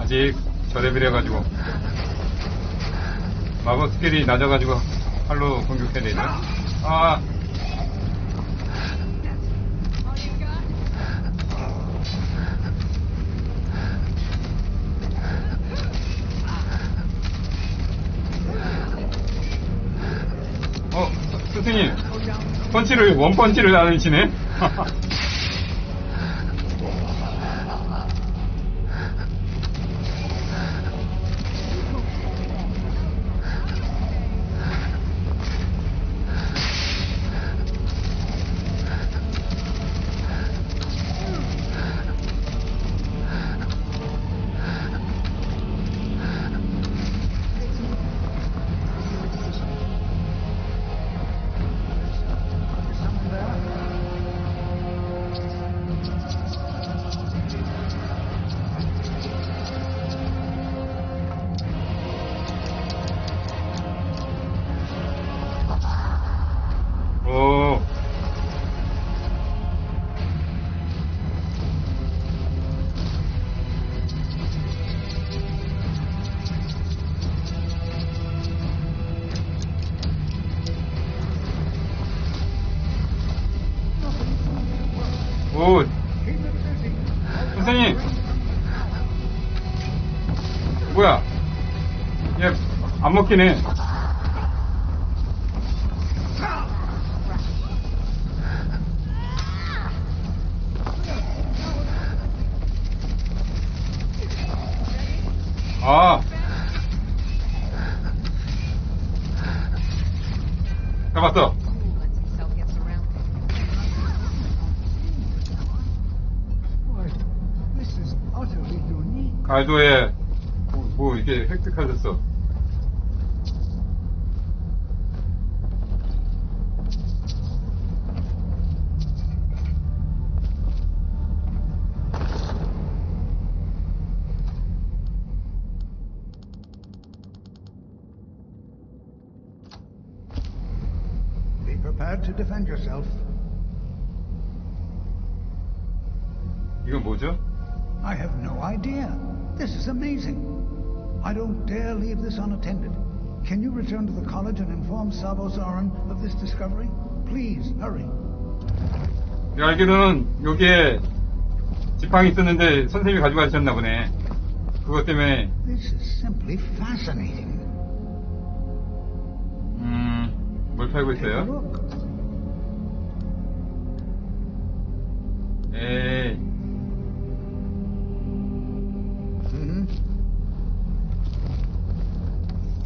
아직 저레벨해가지고 마법 스킬이 낮아가지고 팔로 공격해야 되죠. 아, 선생님, 펀치를, 원펀치를 나누시네? 오, 선생님, 뭐야, 얘 안 먹히네. 아, 잡았어. 갈도에 뭐 이게 획득하셨어. Be prepared to defend yourself. 이건 뭐죠? I have no idea. This is amazing. I don't dare leave this unattended. Can you return to the college and inform Sabo Zaran of this discovery? Please, hurry. 내가 알기로는 여기에 지팡이 있었는데 선생님이 가져가셨나 보네. 그것 때문에. This is simply fascinating. 뭘 팔고 Take a 있어요? look. 에이.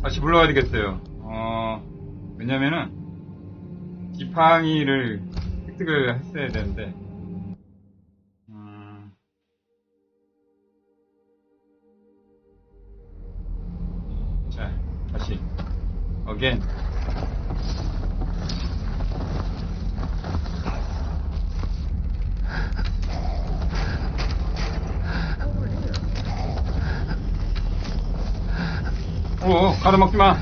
다시 불러야 되겠어요. 왜냐면은 지팡이를 획득을 했어야 되는데. 자, 다시 again. 오, 가둬먹지 마.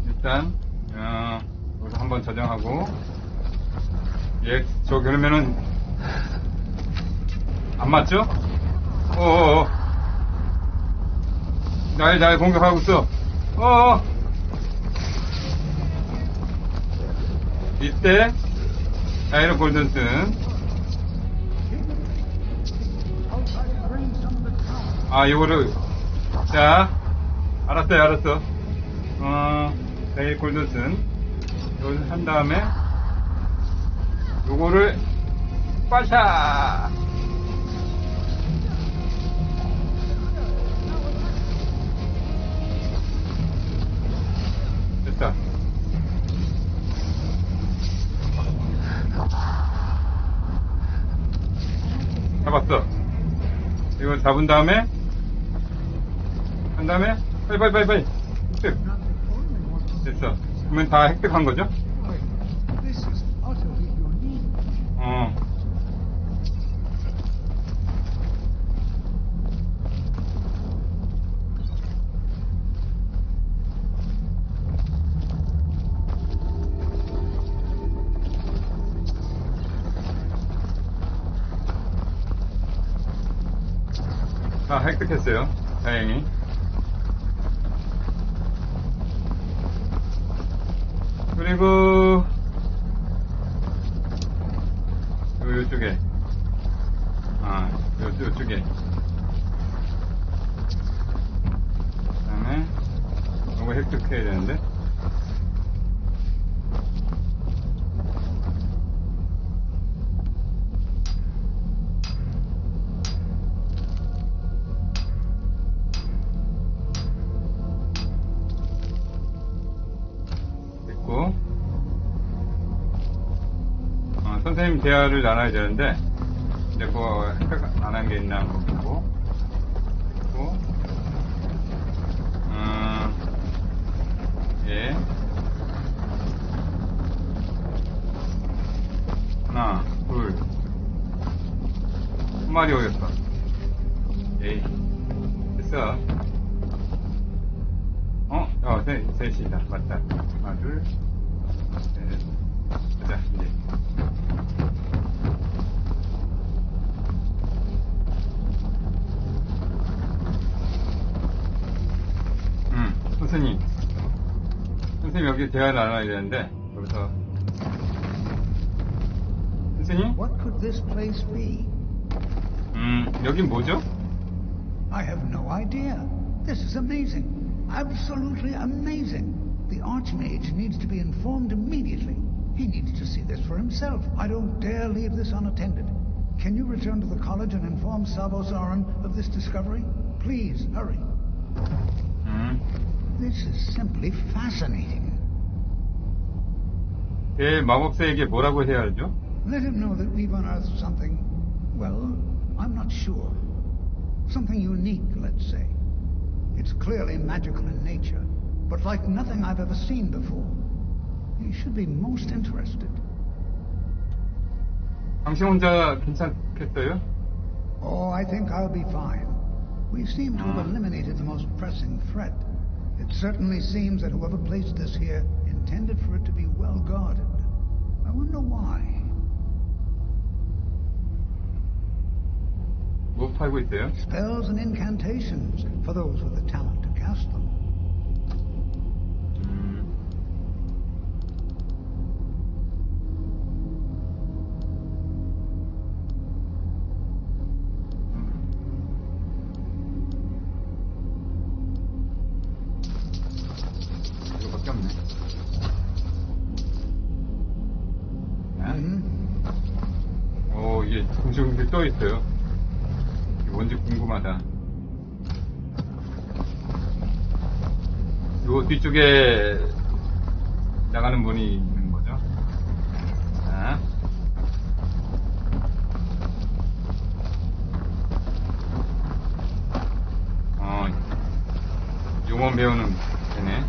일단 여기서 한번 저장하고 저 그러면은 안 맞죠? 어어어 날 공격하고 있어. 어어 이때 자이로 골든슨 요거를 자 알았어 자이로 골든슨 요걸 한 다음에 요거를 빠샤 됐다. 잡았어. 이거 잡은 다음에 한 다음에 빨리 획득. 됐어. 그러면 다 획득한 거죠? 다 획득했어요. 다행히. 그리고 요쪽에 요쪽에 그 다음에 이거 획득해야 되는데 선생님 대화를 나눠야 되는데 이제 뭐 획득 안 한 게 있나 한번 보고 예 하나 둘 한 마리 오겠어. 에이 됐어. 셋이다. 맞다. 하나 둘 셋. 가자 이제. 선생님 여기 대화 나눠야 되는데 여기서 선생님? What could this place be? 여긴 뭐죠? I have no idea. This is amazing. Absolutely amazing. The Archmage needs to be informed immediately. He needs to see this for himself. I don't dare leave this unattended. Can you return to the college and inform Sabo-Zaran of this discovery? Please, hurry. This is simply fascinating. 마법사에게 뭐라고 해야 하죠? Let him know that we've unearthed something, well, I'm not sure. Something unique, let's say. It's clearly magical in nature, but like nothing I've ever seen before. He should be most interested. 당신 혼자 괜찮겠어요? Oh, I think I'll be fine. We seem to have eliminated the most pressing threat. It certainly seems that whoever placed this here intended for it to be well guarded. I wonder why. 뭐 팔고 있어요? Spells and incantations for those with the talent to cast them. 이거밖에 없네. 오, 이게 공중에 떠 있어요. 뭔지 궁금하다. 요 뒤쪽에 나가는 문이 있는 거죠. 자. 용어 배우는 되네.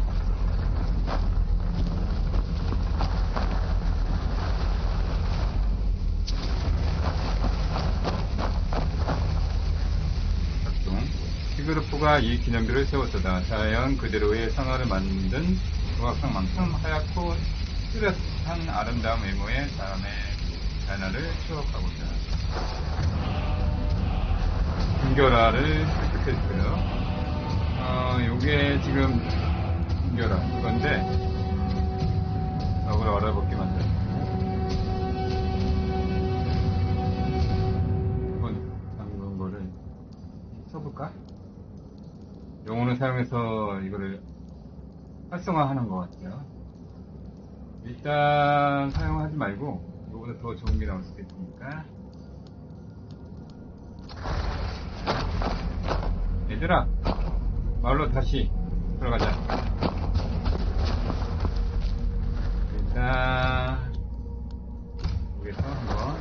시그르프가 이 기념비를 세웠다. 자연 그대로의 상하를 만든 조각상만큼 하얗고 뚜렷한 아름다운 외모의 사람의 변화를 추억하고자. 금결화를 획득했어요. 요게 지금 금결화 이건데 적을 알아보게 만들었고 이번 담근 거를 써볼까? 영혼을 사용해서 이거를 활성화하는 것 같아요. 일단 사용하지 말고 이거보다 더 좋은 게 나올 수도 있으니까. 얘들아, 마을로 다시 들어가자. 일단 여기서 한번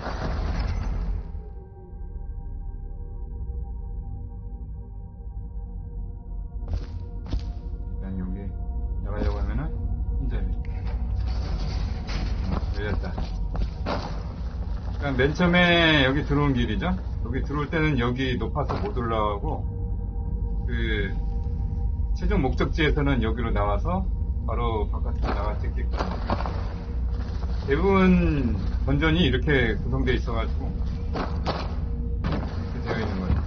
그러니까 맨 처음에 여기 들어온 길이죠. 여기 들어올 때는 여기 높아서 못 올라가고 그 최종 목적지에서는 여기로 나와서 바로 바깥으로 나갈 수 있게끔 대부분 던전이 이렇게 구성되어 있어가지고 이렇게 되어 있는 거예요.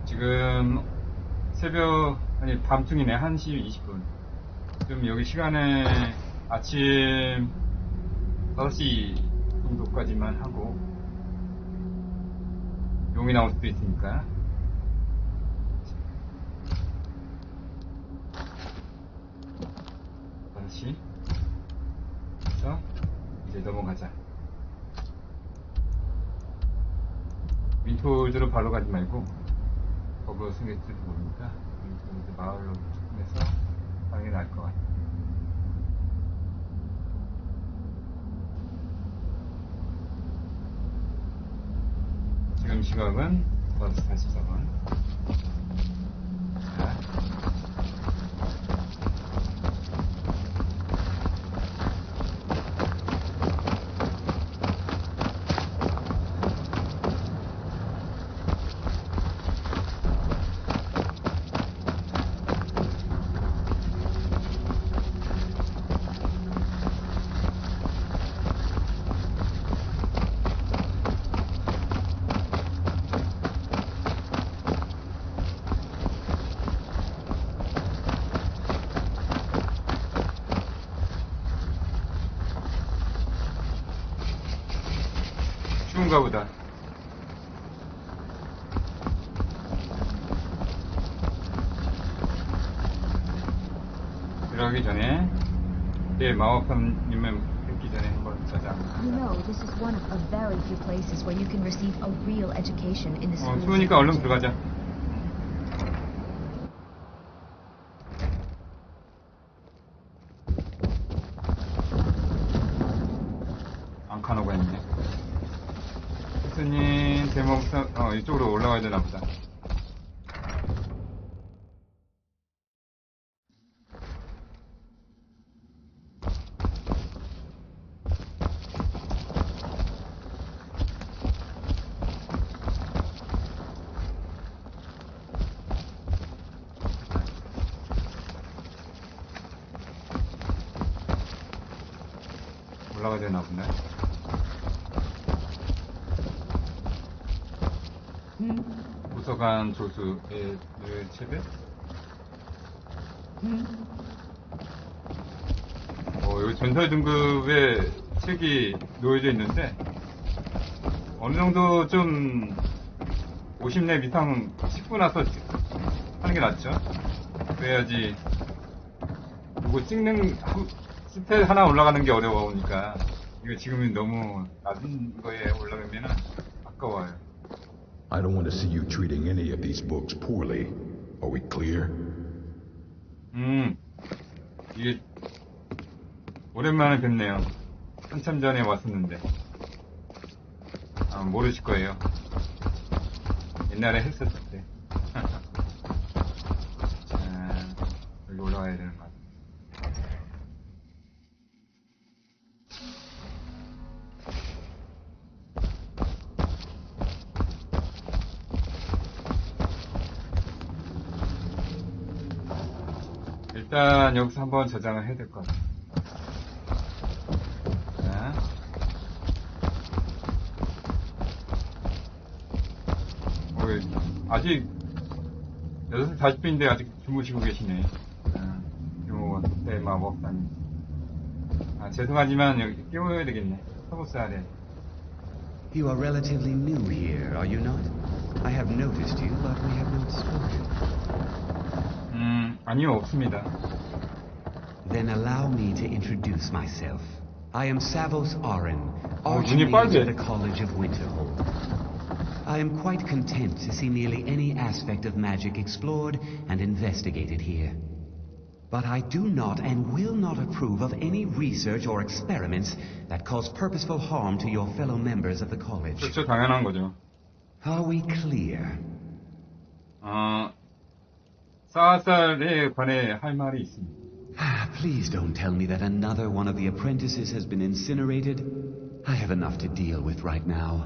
지금 새벽, 아니 밤중이네. 1시 20분. 지금 여기 시간에 아침 5시 정도까지만 하고 용이 나올 수도 있으니까. 다시 그래서 이제 넘어가자. 윈토즈로 바로 가지 말고 버그 생길지도 모르니까 윈토즈 마을로 접근해서 가는 게 나을 것 같아. 지금 시각은 5시 44분. 자. 쉬운가 보다. 들어가기 전에 내 마법사님을 뵙기 전에 한번 찾아. You know, this is one of a very few places where you can receive a real education in the schools. 추우니까 얼른 들어가자. 안카노가 있네. 교수님, 대목사, 이쪽으로 올라가야 되나 보다. 올라가야 되나 보네. 도서관 조수의 채배? 여기 전설 등급의 책이 놓여져 있는데 어느 정도 좀 50렙 이상 찍고 나서 하는 게 낫죠. 그래야지 이거 찍는 스탯 하나 올라가는 게 어려우니까 이거 지금은 너무 낮은 거에 올라가면 아까워요. I don't want to see you treating any of these books poorly. Are we clear? 이게 오랜만에 뵙네요. 한참 전에 왔었는데 모르실 거예요. 옛날에 했었을 때. 자, 여기 올라가야 되는 것 같아요. 일단 여기서 한번 저장을 해야 될 것 같아요. 자. 아직 6시 40분인데 아직 주무시고 계시네. 네, 마법사님. 죄송하지만 여기 깨워야 되겠네. 서보스 아래. You are relatively new here, are you not? I have noticed you, but we have not spoken. 아니요, 없습니다. Then allow me to introduce myself. I am Savos Arin, 눈이 Archmage 빨개. of the College of Winterhold. I am quite content to see nearly any aspect of magic explored and investigated here. But I do not and will not approve of any research or experiments that cause purposeful harm to your fellow members of the college. 그렇죠, 당연한 거죠. Are we clear? 싸살에 관해 할 말이 있습니다. Please don't tell me that another one of the apprentices has been incinerated. I have enough to deal with right now.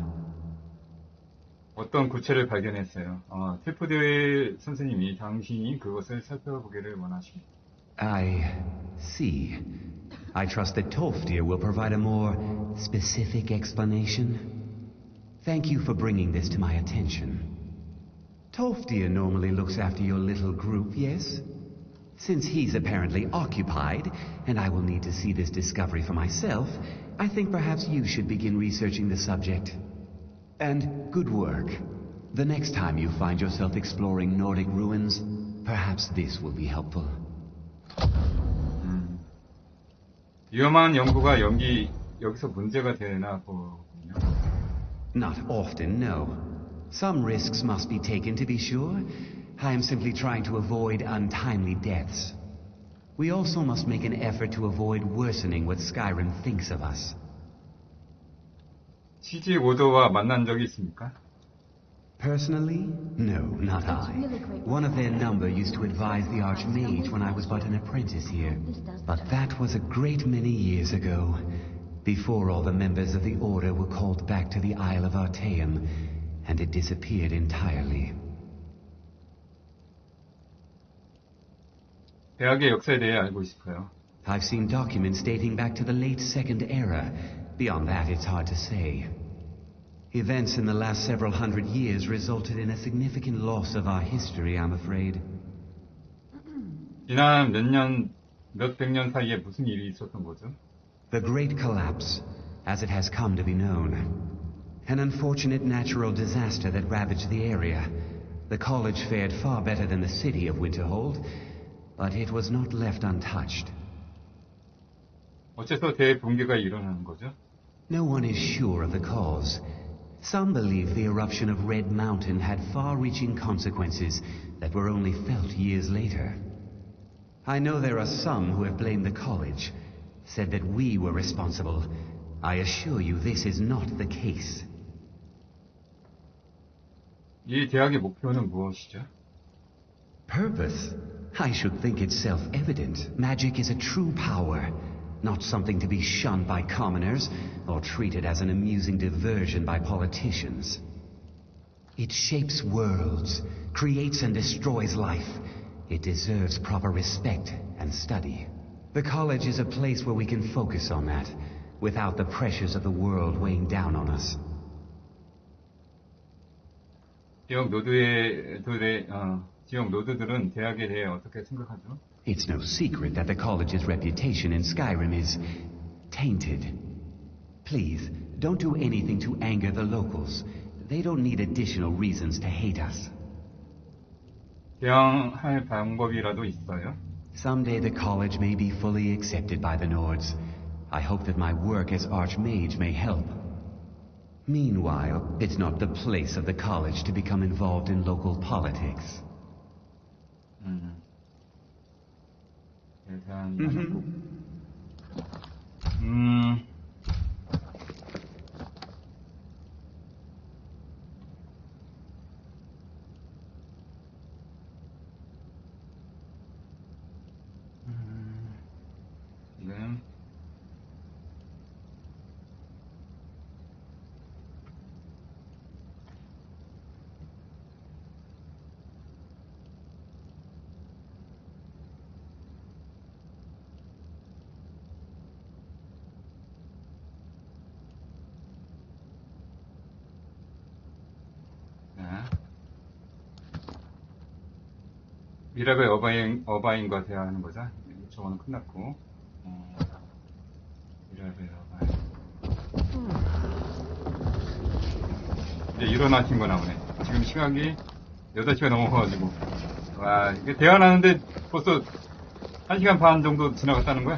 어떤 구체를 발견했어요. 테프드 선생님이 당신이 그것을 살펴보기를 원하십니다. I see. I trust that Toftir will provide a more specific explanation. Thank you for bringing this to my attention. Toftir normally looks after your little group, yes? Since he's apparently occupied, and I will need to see this discovery for myself, I think perhaps you should begin researching the subject. And good work. The next time you find yourself exploring Nordic ruins, perhaps this will be helpful. 위험한 연구가 여기서 문제가 되나 보군요. Not often, no. Some risks must be taken to be sure. I am simply trying to avoid untimely deaths. We also must make an effort to avoid worsening what SkyRim thinks of us. CG 오더와 만난 적이 있습니까? Personally? No, not I. One of their number used to advise the Archmage when I was but an apprentice here. But that was a great many years ago, before all the members of the Order were called back to the Isle of Artaeum, and it disappeared entirely. 대학의 역사에 대해 알고 싶어요. I've seen documents dating back to the late Second Era. Beyond that, it's hard to say. Events in the last several hundred years resulted in a significant loss of our history, I'm afraid. 지난 몇백 년 사이에 무슨 일이 있었던 거죠? The Great Collapse, as it has come to be known. An unfortunate natural disaster that ravaged the area. The college fared far better than the city of Winterhold, but it was not left untouched. 어째서 대붕괴가 일어나는 거죠? No one is sure of the cause. Some believe the eruption of Red Mountain had far-reaching consequences that were only felt years later. I know there are some who have blamed the college, said that we were responsible. I assure you this is not the case. 이 대학의 목표는 무엇이죠? Purpose? I should think it's self-evident. Magic is a true power, not something to be shunned by commoners or treated as an amusing diversion by politicians. It shapes worlds, creates and destroys life. It deserves proper respect and study. The college is a place where we can focus on that, without the pressures of the world weighing down on us. 지역 노드들은 대학에 대해 어떻게 생각하죠? It's no secret that the college's reputation in SkyRim is tainted. Please, don't do anything to anger the locals. They don't need additional reasons to hate us. 대항할 방법이라도 있어요? Someday the college may be fully accepted by the Nords. I hope that my work as Archmage may help. Meanwhile, it's not the place of the college to become involved in local politics. 지금 미라벨 어바인과 대화하는 거죠. 저거는 끝났고 미라벨 어바인 이제 일어나신 거 나오네. 지금 시각이 8시가 넘어가가지고 와 이게 대화하는데 벌써 1시간 반 정도 지나갔다는 거야.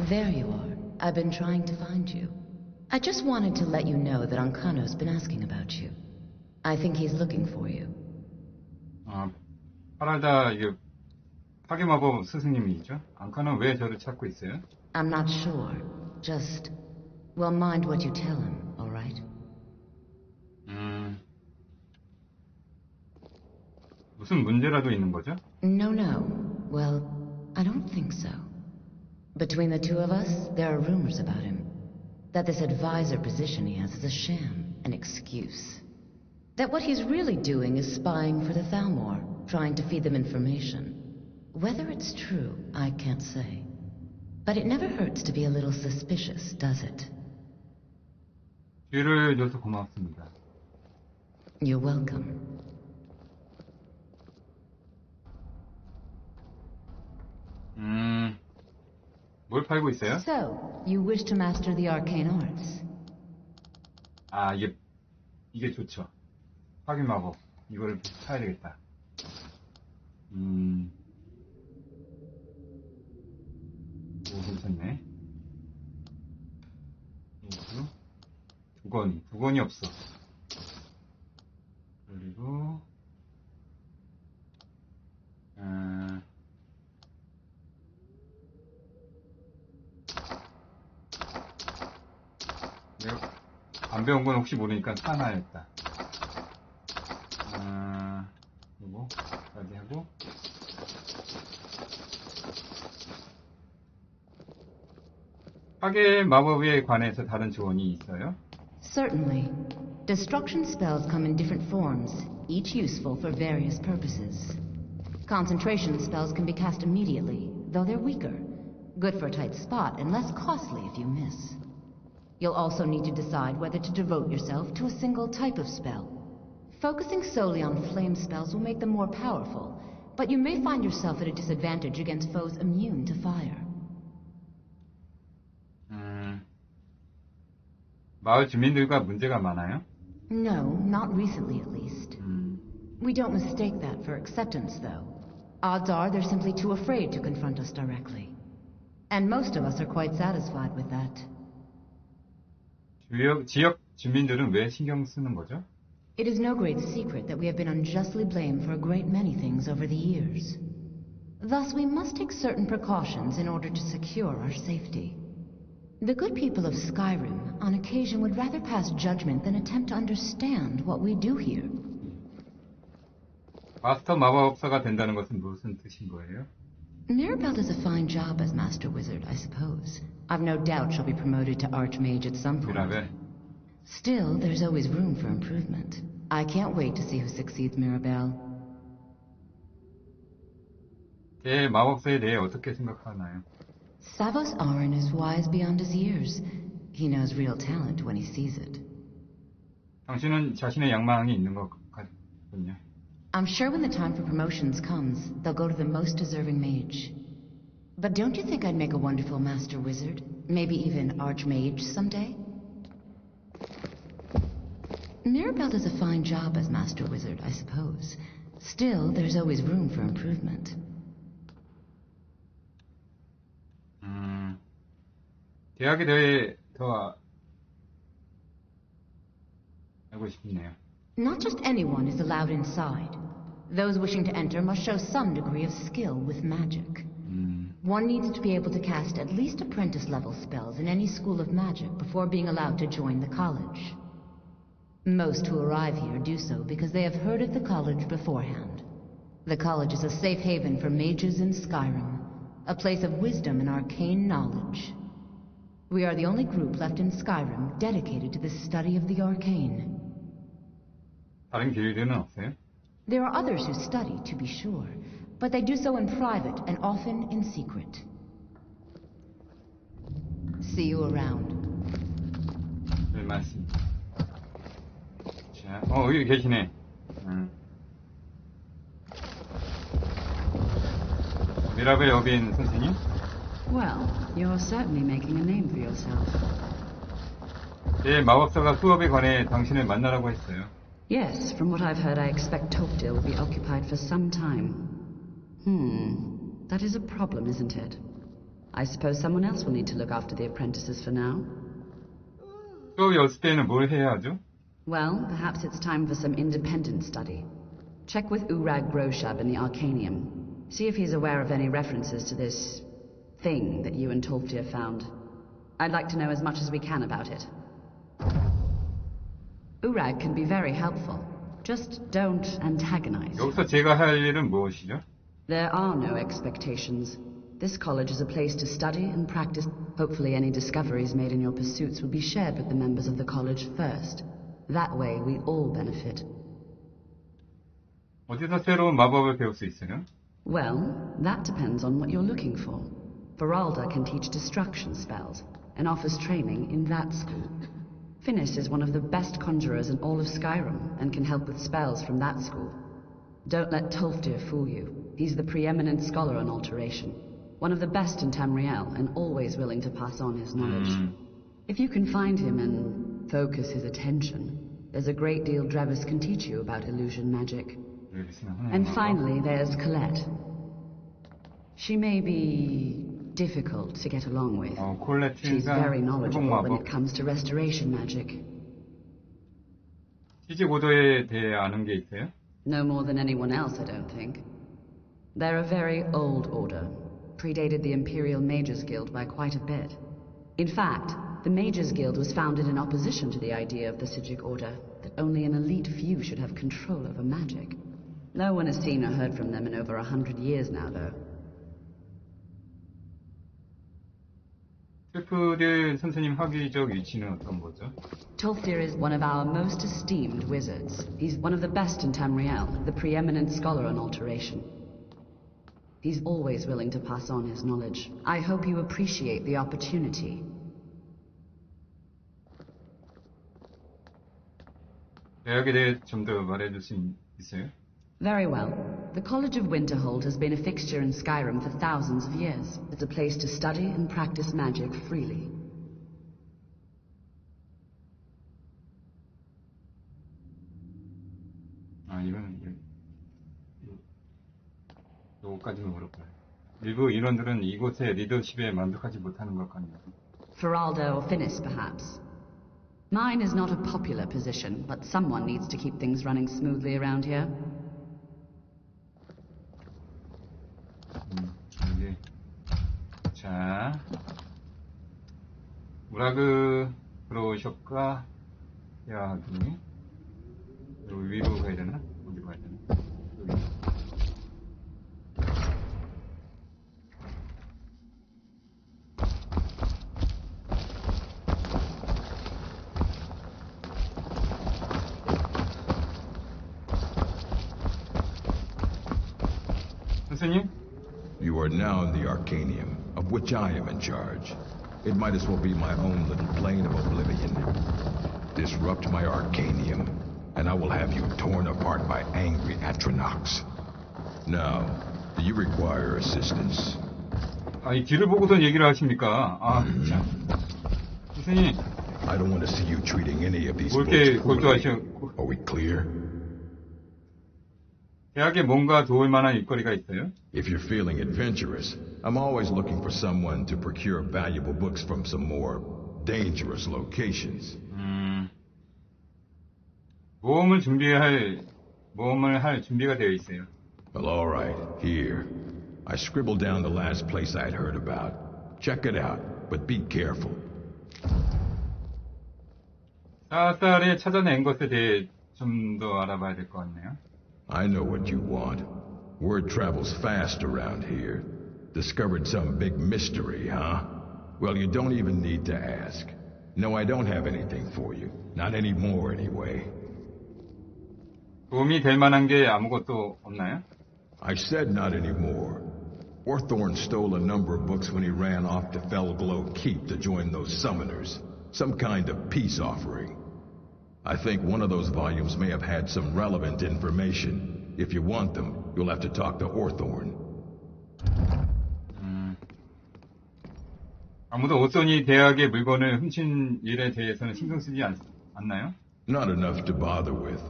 There you are. I've been trying to find you. I just wanted to let you know that Ancano's been asking about you. I think he's looking for you. 파랄다 이게 파괴마법 스승님이죠? 앙카는 왜 저를 찾고 있어요? I'm not sure. Just, well, mind what you tell him, all right? 무슨 문제라도 있는 거죠? No. Well, I don't think so. Between the two of us, there are rumors about him. That this advisor position he has is a sham, an excuse. That what he's really doing is spying for the Thalmor, trying to feed them information. Whether it's true, I can't say. But it never hurts to be a little suspicious, does it? 기회를 줘서 고맙습니다. You're welcome. 뭘 팔고 있어요? So, you wish to master the arcane arts? 아, 이게 좋죠. 파괴마법. 이거를 사야 되겠다. 오, 괜찮네. 두 건이 없어. 그리고, 내가 안 배운 건 혹시 모르니까 사놔야겠다. 요거까지 하고. 파괴 마법에 관해서 다른 조언이 있어요? Certainly. Destruction spells come in different forms, each useful for various purposes. Concentration spells can be cast immediately, though they're weaker. Good for a tight spot and less costly if you miss. You'll also need to decide whether to devote yourself to a single type of spell. Focusing solely on flame spells will make them more powerful, but you may find yourself at a disadvantage against foes immune to fire. 마을 주민들과 문제가 많아요? No, not recently at least. We don't mistake that for acceptance, though. Odds are they're simply too afraid to confront us directly. And most of us are quite satisfied with that. 지역 주민들은 왜 신경 쓰는 거죠? It is no great secret that we have been unjustly blamed for a great many things over the years. Thus, we must take certain precautions in order to secure our safety. The good people of SkyRim, on occasion, would rather pass judgment than attempt to understand what we do here. 마스터 마법사가 된다는 것은 무슨 뜻인 거예요? Mirabelle does a fine job as Master Wizard, I suppose. I've no doubt she'll be promoted to Archmage at some point. 미라벨. Still, there's always room for improvement. I can't wait to see who succeeds Mirabelle. 제 마법사에 대해 어떻게 생각하나요? Savos Arin is wise beyond his years. He knows real talent when he sees it. 당신은 자신의 양망이 있는 것 같군요. I'm sure when the time for promotions comes, they'll go to the most deserving mage. But don't you think I'd make a wonderful Master Wizard? Maybe even Archmage someday? Mirabelle does a fine job as Master Wizard, I suppose. Still, there's always room for improvement. 대학에 대해 더 알고 싶네요. Not just anyone is allowed inside. Those wishing to enter must show some degree of skill with magic. One needs to be able to cast at least apprentice-level spells in any school of magic before being allowed to join the college. Most who arrive here do so because they have heard of the college beforehand. The college is a safe haven for mages in Skyrim, a place of wisdom and arcane knowledge. We are the only group left in Skyrim dedicated to the study of the arcane. 다른 길드는 없어요? There are others who study, to be sure, but they do so in private and often in secret. See you around. 네, 맞습니다. 자, 여기 계시네. 미라벨 여빈 선생님? Well, you're certainly making a name for yourself. 제 마법사가 수업에 관해 당신을 만나라고 했어요. Yes, from what I've heard, I expect Tofdil will be occupied for some time. That is a problem, isn't it? I suppose someone else will need to look after the apprentices for now. 수업이 없을 때는 뭘 해야 하죠? Well, perhaps it's time for some independent study. Check with Urag Groshab in the Arcanium. See if he's aware of any references to this thing that you and Tolfdir found. I'd like to know as much as we can about it. Urag can be very helpful. Just don't antagonize. 여기서 제가 할 일은 무엇이죠? There are no expectations. This college is a place to study and practice. Hopefully any discoveries made in your pursuits will be shared with the members of the college first. That way we all benefit. 어디서 새로운 마법을 배울 수 있어요? Well, that depends on what you're looking for. Feralda can teach destruction spells and offers training in that school. Finis is one of the best conjurers in all of Skyrim and can help with spells from that school. Don't let Tolfdir fool you. He's the preeminent scholar on alteration. One of the best in Tamriel and always willing to pass on his knowledge. If you can find him and focus his attention, there's a great deal Drevis can teach you about illusion magic. And finally, there's Colette. She may be difficult to get along with. She's very knowledgeable when it comes to restoration magic. 시직 오더에 대해 아는 게 있어요? No more than anyone else, I don't think. They're a very old order. Predated the Imperial Mages Guild by quite a bit. In fact, the Mages Guild was founded in opposition to the idea of the Psijic Order, that only an elite few should have control over magic. No one has seen or heard from them in over 100 years now, though. 셰프들 선생님 학위적 위치는 어떤 거죠? Tolfdir is one of our most esteemed wizards. He's one of the best in Tamriel, the preeminent scholar on alteration. He's always willing to pass on his knowledge. I hope you appreciate the opportunity. 대학에 대해 좀 더 말해줄 수 있어요? Very well. The College of Winterhold has been a fixture in Skyrim for thousands of years. It's a place to study and practice magic freely. 요거까지는 어렵고요. 일부 인원들은 이곳의 리더십에 만족하지 못하는 것 같네요. Feralda or Finis, perhaps. Mine is not a popular position, but someone needs to keep things running smoothly around here. 여기. 자, 우라그 브로숍과 야하기. 여기 위로 가야 되나? 어디로 가야 되나? 여기. 선생님? You are now in the Arcanium, of which I am in charge. It might as well be my own little plane of oblivion. Disrupt my Arcanium, and I will have you torn apart by angry Atronachs. Now, do you require assistance? 이 길을 보고선 얘기를 하십니까? 자. 선생님. I don't want to see you treating any of these books poorly. Are we clear? 대학에 뭔가 도울 만한 일거리가 있어요? If you're feeling adventurous, I'm always looking for someone to procure valuable books from some more dangerous locations. 모험을 할 준비가 되어 있어요. Well, all right. Here. I scribbled down the last place I'd heard about. Check it out, but be careful. 사살에 찾아낸 것에 대해 좀 더 알아봐야 될 것 같네요. I know what you want. Word travels fast around here. Discovered some big mystery, huh? Well, you don't even need to ask. No, I don't have anything for you. Not anymore, anyway. 도움이 될 만한 게 아무것도 없나요? I said not anymore. Orthorn stole a number of books when he ran off to Felglow Keep to join those summoners. Some kind of peace offering. I think one of those volumes may have had some relevant information. If you want them, you'll have to talk to Orthorn. 아무도 오손이 대학의 물건을 훔친 일에 대해서는 신경 쓰지 않나요? Not enough to bother with.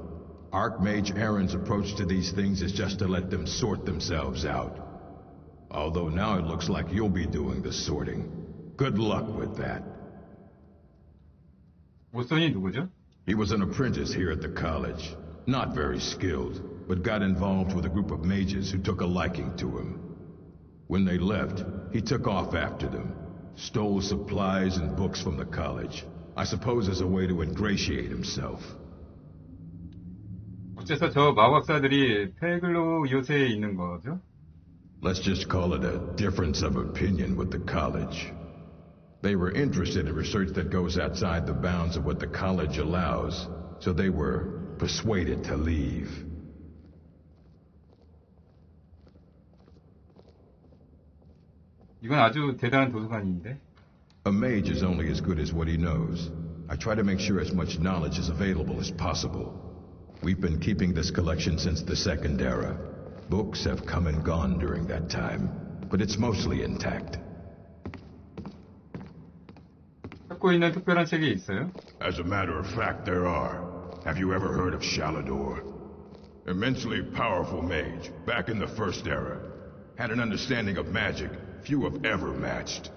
Archmage Aaron's approach to these things is just to let them sort themselves out. Although now it looks like you'll be doing the sorting. Good luck with that. 모선이 누구죠? He was an apprentice here at the college. Not very skilled, but got involved with a group of mages who took a liking to him. When they left, he took off after them, stole supplies and books from the college. I suppose as a way to ingratiate himself. 어째서 저 마법사들이 페글로 요새에 있는 거죠? Let's just call it a difference of opinion with the college. They were interested in research that goes outside the bounds of what the college allows, so they were persuaded to leave. 이건 아주 대단한 도서관인데. A mage is only as good as what he knows. I try to make sure as much knowledge is available as possible. We've been keeping this collection since the Second Era. Books have come and gone during that time, but it's mostly intact. 갖고 있는 특별한 책이 있어요? As a matter of fact, there are. Have you ever heard of Shalador? Immensely powerful mage, back in the First Era. Had an understanding of magic few have ever matched.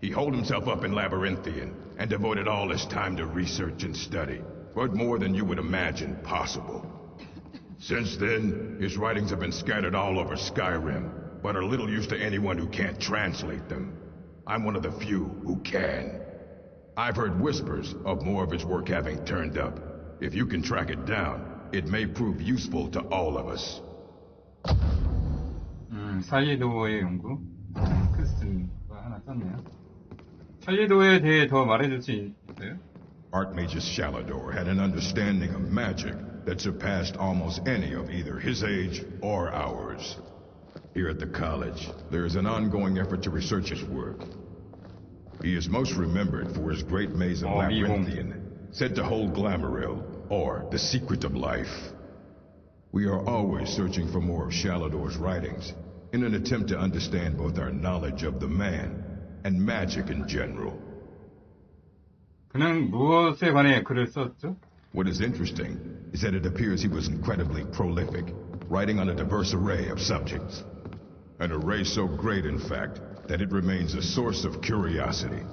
He holed himself up in Labyrinthian and devoted all his time to research and study, but more than you would imagine possible. Since then, his writings have been scattered all over SkyRim, but are little use to anyone who can't translate them. I'm one of the few who can. I've heard whispers of more of his work having turned up. If you can track it down, it may prove useful to all of us. 샬리도어의 연구. 퀘스트가 하나 썼네요. 샬리도어에 대해 더 말해줄 수 있어요? Archmagus Shalador had an understanding of magic that surpassed almost any of either his age or ours. Here at the college, there is an ongoing effort to research his work. He is most remembered for his great maze of Labyrinthian, said to hold Glamouril, or the secret of life. We are always searching for more of Shalador's writings, in an attempt to understand both our knowledge of the man and magic in general. 그는 무엇에 관해 글을 썼죠? What is interesting is that it appears he was incredibly prolific, writing on a diverse array of subjects. An array so great, in fact, that it remains a source of curiosity.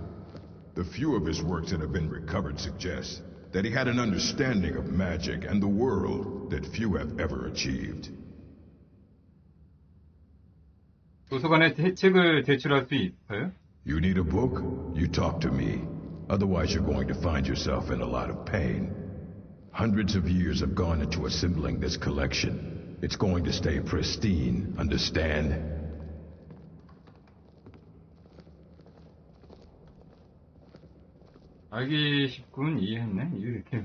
The few of his works that have been recovered suggest that he had an understanding of magic and the world that few have ever achieved. 도서관에 책을 제출할 수 있어요? You need a book? You talk to me. Otherwise you're going to find yourself in a lot of pain. Hundreds of years have gone into assembling this collection. It's going to stay pristine, understand? 알기 쉽군. 이해했네. 이렇게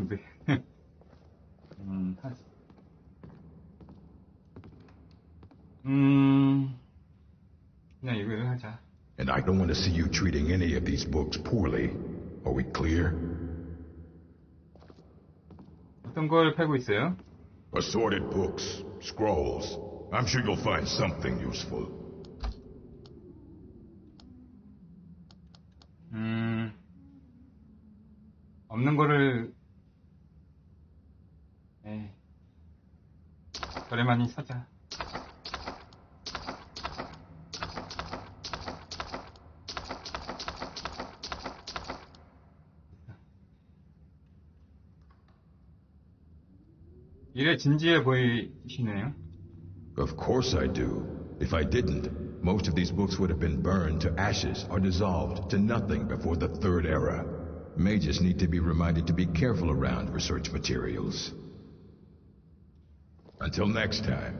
그냥 이거를 하자. And I don't want to see you treating any of these books poorly. Are we clear? 어떤 걸 팔고 있어요? Assorted books, scrolls. I'm sure you'll find something useful. 없는 거를 저렴하니 사자. 이래 진지해 보이시네요. Of course I do. If I didn't, most of these books would have been burned to ashes or dissolved to nothing before the Third Era. Mages need to be reminded to be careful around research materials. Until next time.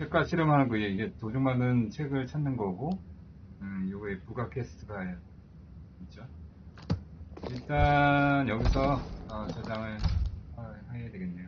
책과 실험하는 거예요. 이게 도중 만든 책을 찾는 거고, 요거에 부가 퀘스트가 있죠. 일단 여기서 저장을 해야 되겠네요.